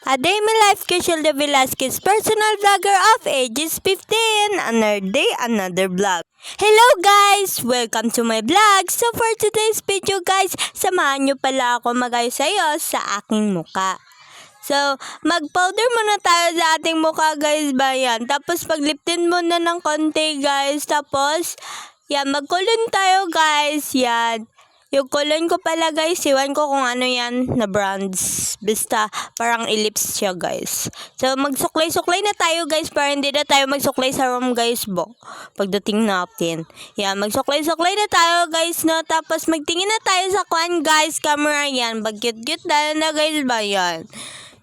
A day in my life, Cashilda Velasquez, personal vlogger of ages 15. Another day, another vlog. Hello guys! Welcome to my vlog. So for today's video guys, samahan nyo pala ako mag-ayos sa aking muka. So, mag-powder muna tayo sa ating mukha guys ba yan. Tapos pag-lip tint muna ng konti guys. Tapos, yan, mag-colon tayo guys. Yan. Yung colon ko pala guys, iwan ko kung ano yan na brands. Basta parang ellipse siya guys. So magsuklay-suklay na tayo guys para hindi na tayo magsuklay sa room guys bo. Pagdating natin. Yan, magsuklay-suklay na tayo guys no. Tapos magtingin na tayo sa kuan guys, camera yan. Pag-cute-cute na guys ba yan.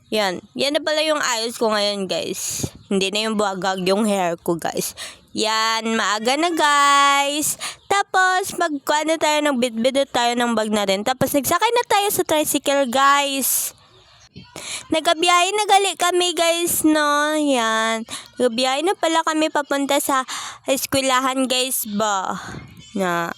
Yan. Yan na pala yung ayos ko ngayon guys. Hindi na yung buwagag yung hair ko guys. Yan, maaga na guys. Tapos, magkuha tayo ng bit-bit tayo ng bag natin. Tapos, nagsakay na tayo sa tricycle guys. Nagabiyahe na gali kami guys, no? Yan. Nagabiyahe na pala kami papunta sa eskwelahan guys ba. Na.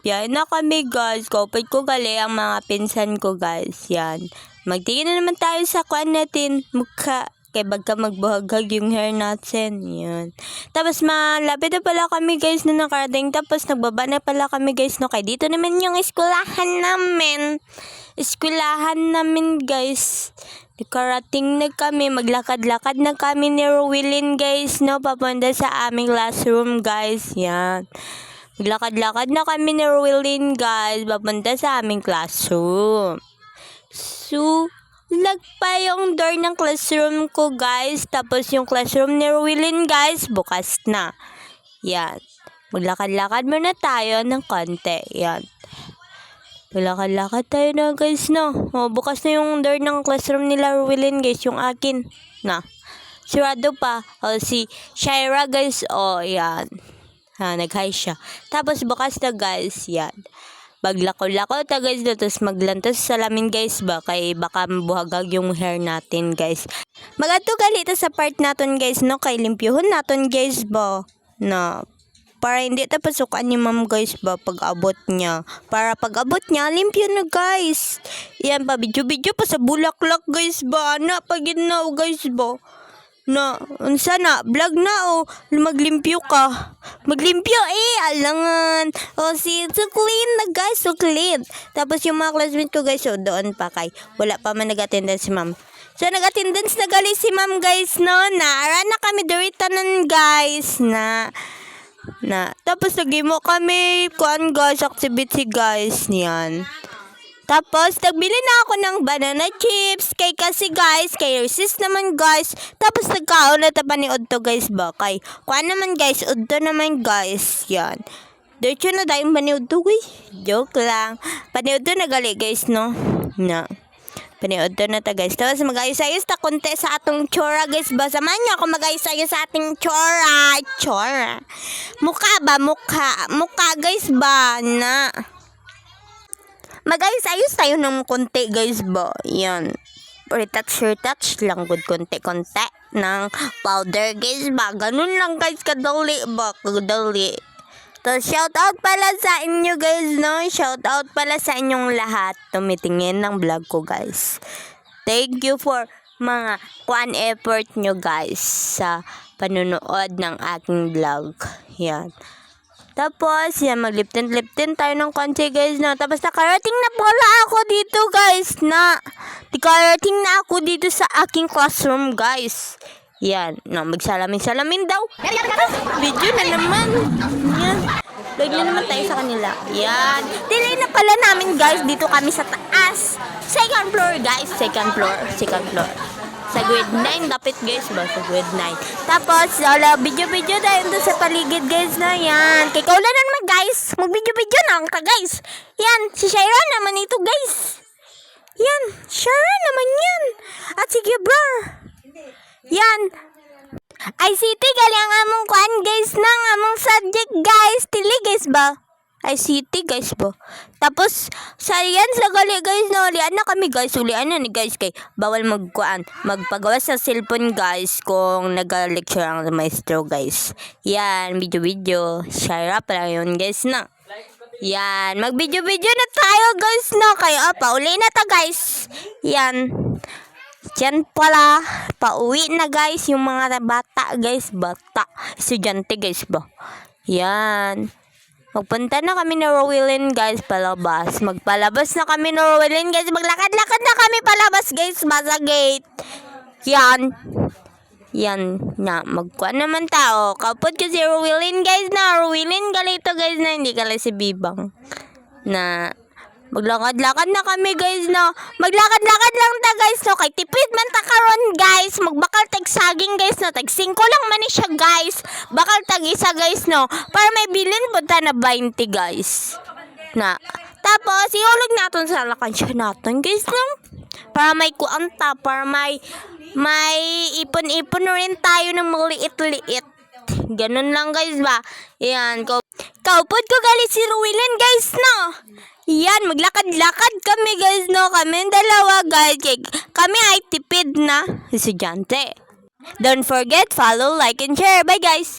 Biyahe na kami guys. Kaupit ko gali ang mga pinsan ko guys. Yan. Magtingin na naman tayo sa kuan natin. Mukha. Kaya bagka magbuhaghag yung hair natin. Yan. Tapos malapit na pala kami guys na nakarating. Tapos nagbaba na pala kami guys no. Kaya dito naman yung eskwelahan namin. Eskwelahan namin guys. Nakarating na kami. Maglakad-lakad na kami ni Rowilyn guys no. Papunta sa aming classroom guys. Yan. Maglakad-lakad na kami ni Rowilyn guys. Papunta sa aming classroom. So, lag pa yung door ng classroom ko guys. Tapos yung classroom ni Rowilyn guys, bukas na. Yan. Maglakad-lakad muna tayo ng konti. Yan. Maglakad-lakad tayo na guys no. O, bukas na yung door ng classroom nila Rowilyn guys. Yung akin. Na. Sirado pa. O, si Shaira guys. O, yan. Ha, nag-hi siya. Tapos bukas na guys. Yan. Maglako-lako ta guys no, tapos maglantas sa salamin guys ba kay baka mabuhagag yung hair natin guys. Magadto galita sa part naton guys no, kay limpyuhon naton guys ba na para hindi ta pasukan ni ma'am guys ba pag abot niya. Para pag abot niya limpyo na guys. Yan pa video pa sa bulaklak guys ba na pag ginaw guys ba. Na, unsa na, vlog na o, maglimpyo ka. Maglimpyo alangan. O, so clean na guys, so clean. Tapos yung mga classmates ko guys, so doon pa kay, wala pa man nag-attendance si ma'am. So nag-attendance na gali si ma'am guys, no, naara na kami duritanan guys, na. Tapos nag-imo kami, kuan guys, activity guys, niyan. Tapos, nagbili na ako ng banana chips. Kasi guys, kay Reese's naman guys. Tapos, nagkaon na pa ni Udto guys ba? Kay, kuha naman guys, Udto naman guys. Yan. Diretso na tayong paniudto guys. Joke lang. Paniudto na gali guys, no? Na. Paniudto na ta guys. Tapos, mag-ayos-ayos ta konti sa atong chora guys ba? Samahan niyo ako mag-ayos-ayos sa ating chora. Chora. Mukha ba? Mukha guys ba? Na. Mag-ayos-ayos tayo ng konti guys ba. Yan. Retouch lang good konti-konti ng powder guys ba. Ganun lang guys kadali ba. Kadali. So shout out pala sa inyo guys no. Shout out pala sa inyong lahat. Tumitingin ng vlog ko guys. Thank you for mga kuan effort nyo guys sa panunood ng aking vlog. Yan. Tapos, yan, mag-lip tint tayo ng konti guys na. Tapos, nakarating na pala ako dito guys na. Nakarating na ako dito sa aking classroom guys. Yan, no, magsalamin daw. Video na naman. Yan. Log na naman tayo sa kanila. Yan. Delay na pala namin guys. Dito kami sa taas. Second floor guys. Second floor. Sa grade 9 dapat guys ba? Sa grade 9. Tapos, video tayo doon sa paligid guys na yan. Kay kaulan na naman guys. Mag-video na ka guys. Yan, si Shaira naman ito guys. Yan, Shaira naman yan. At sige bro. Yan. ICT gali ang among kuan guys nang among subject guys. Tili guys ba? ICT guys po. Tapos science sa gali guys no. Ulian na kami guys. Ulian na ni guys kay bawal magpagawa sa cellphone guys kung nag-lecture ang maestro guys. Yan, video. Share up lang yun guys na. Yan, mag-video na tayo guys na. Kaya pa uli na ta guys. Yan. Yan pala, pauwi na guys yung mga bata guys, bata, estudyante guys ba. Yan. Magpunta na kami na Rowelyn guys palabas. Magpalabas na kami na Rowelyn guys. Maglakad-lakad na kami palabas guys, sa gate. Yan. Yan na, magkuha naman tao. Kapot kasi Rowelyn guys na. Rowelyn galito guys na, hindi kala si Bibang. Na maglakad-lakad na kami guys no. Maglakad-lakad lang ta guys no. Kay tipid man ta karon guys. Magbakal tag saging guys no. Tag 5 lang man ni siya guys. Bakal tag isa guys no. Para may bilin punta na 20 guys. Na. Tapos ihulog naton sa lakansya naton guys no. Para may kuanta, para may ipon-ipon rin tayo ng maliit-liit. Ganun lang guys ba. Yan. Kaupod ko galit si Rowelyn guys no. Yan, maglakad-lakad kami guys no. Kami dalawa guys. Kami ay tipid na estudyante. Don't forget, follow, like, and share. Bye guys!